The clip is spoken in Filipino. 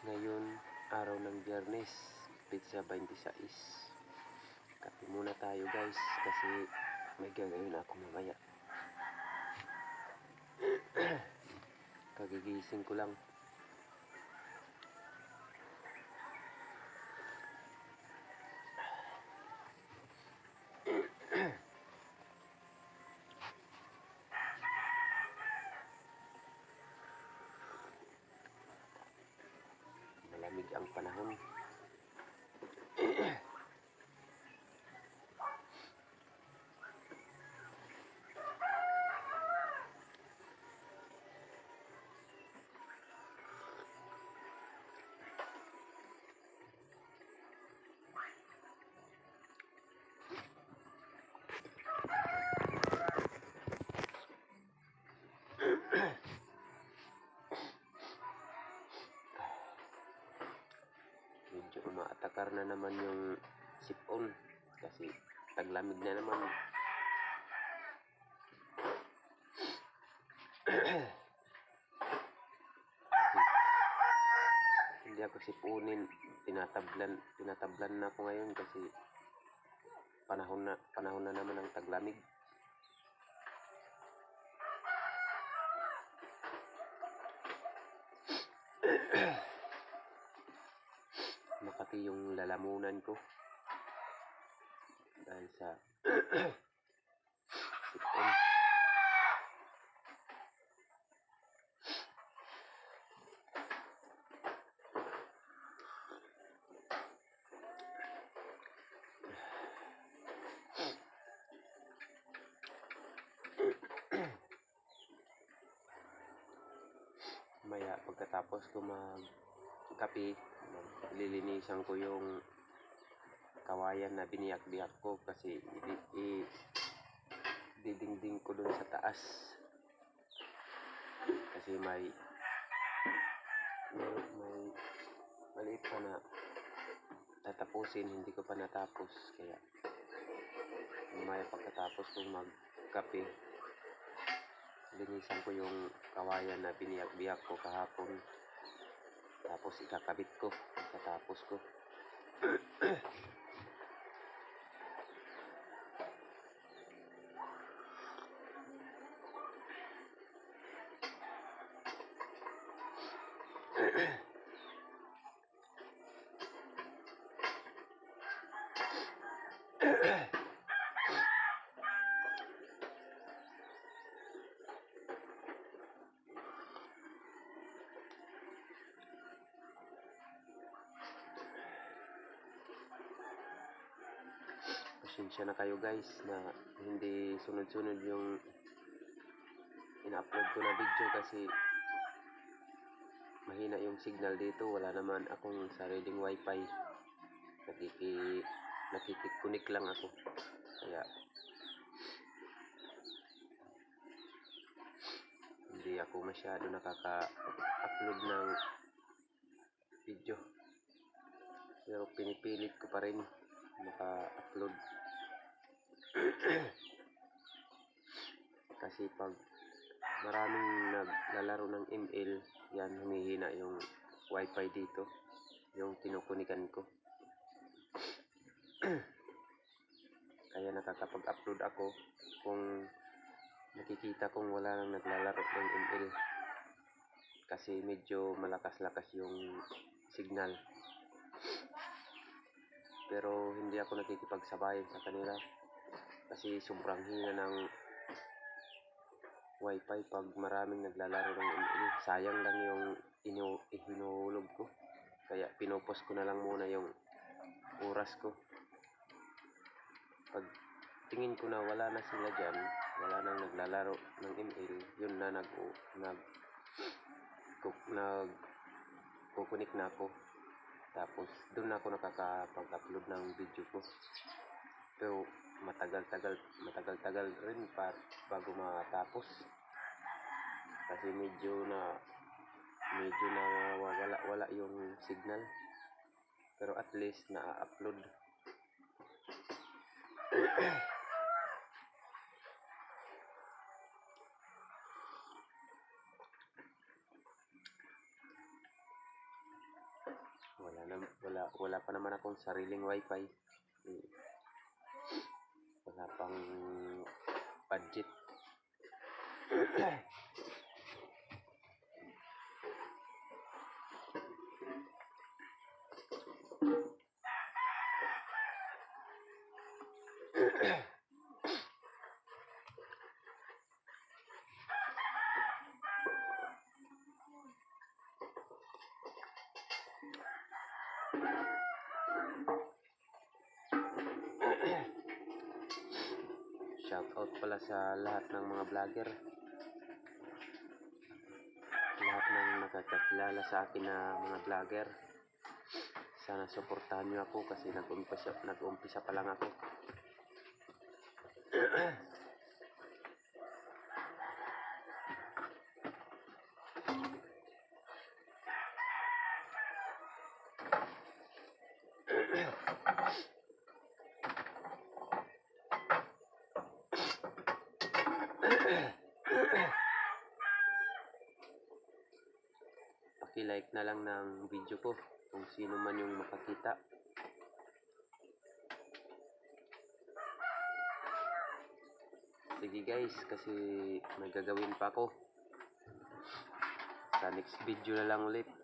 Ngayon, araw ng Biyernes, pizza 26. Kape muna tayo guys kasi may gagawin ako mamaya. Kagigising ko lang. Malamig ang panahon. Medyo umaatakar na naman yung sipon kasi taglamig na naman. Hindi ako sipunin, tinatablan na ako ngayon kasi panahon na naman ang taglamig. Makati yung lalamunan ko dahil sa sipon. Maya pagkatapos ko magkape, lilinisan ko yung kawayan na biniyak-biyak ko kasi didingding ko dun sa taas kasi may maliit pa na tatapusin, hindi ko pa natapos, kaya maya pagkatapos kong magkape, linisan ko yung kawayan na biniyak-biyak ko kahapon, tapos ikakabit ko pagkatapos ko. Pasensya na kayo guys na hindi sunod-sunod yung ina-upload ko na video kasi mahina yung signal dito. Wala naman akong sariling wifi, nakikikunik lang ako, kaya hindi ako masyado nakaka-upload ng video, pero pinipilit ko pa rin maka-upload. Kasi pag maraming naglalaro ng ML, yan humihina yung wifi dito, yung tinukunikan ko. Kaya nakakapag-upload ako kung nakikita kong wala nang naglalaro ng ML kasi medyo malakas-lakas yung signal. Pero hindi ako nakikipagsabayan sa kanila kasi sobrang hina ng wifi pag maraming naglalaro ng ML. Sayang lang yung ihinuhulog ko, kaya pinopos ko na lang muna yung oras ko. Pag tingin ko na wala na sila dyan, wala nang naglalaro ng ML, yun na nagkukunik na ako, tapos doon na ako nakakapag-upload ng video ko. Pero matagal-tagal rin bago matapos kasi medyo wala yung signal, pero at least na-upload. kaya wala pa naman akong sariling wifi. Wala pang budget. Shout out pala sa lahat ng mga vlogger, lahat ng nakakakilala sa akin na mga vlogger. Sana suportahan nyo ako kasi nag-umpisa pa lang ako. Paki-like na lang ng video ko kung sino man yung makakita. Sige guys, kasi may gagawin pa ako. Sa next video na lang ulit.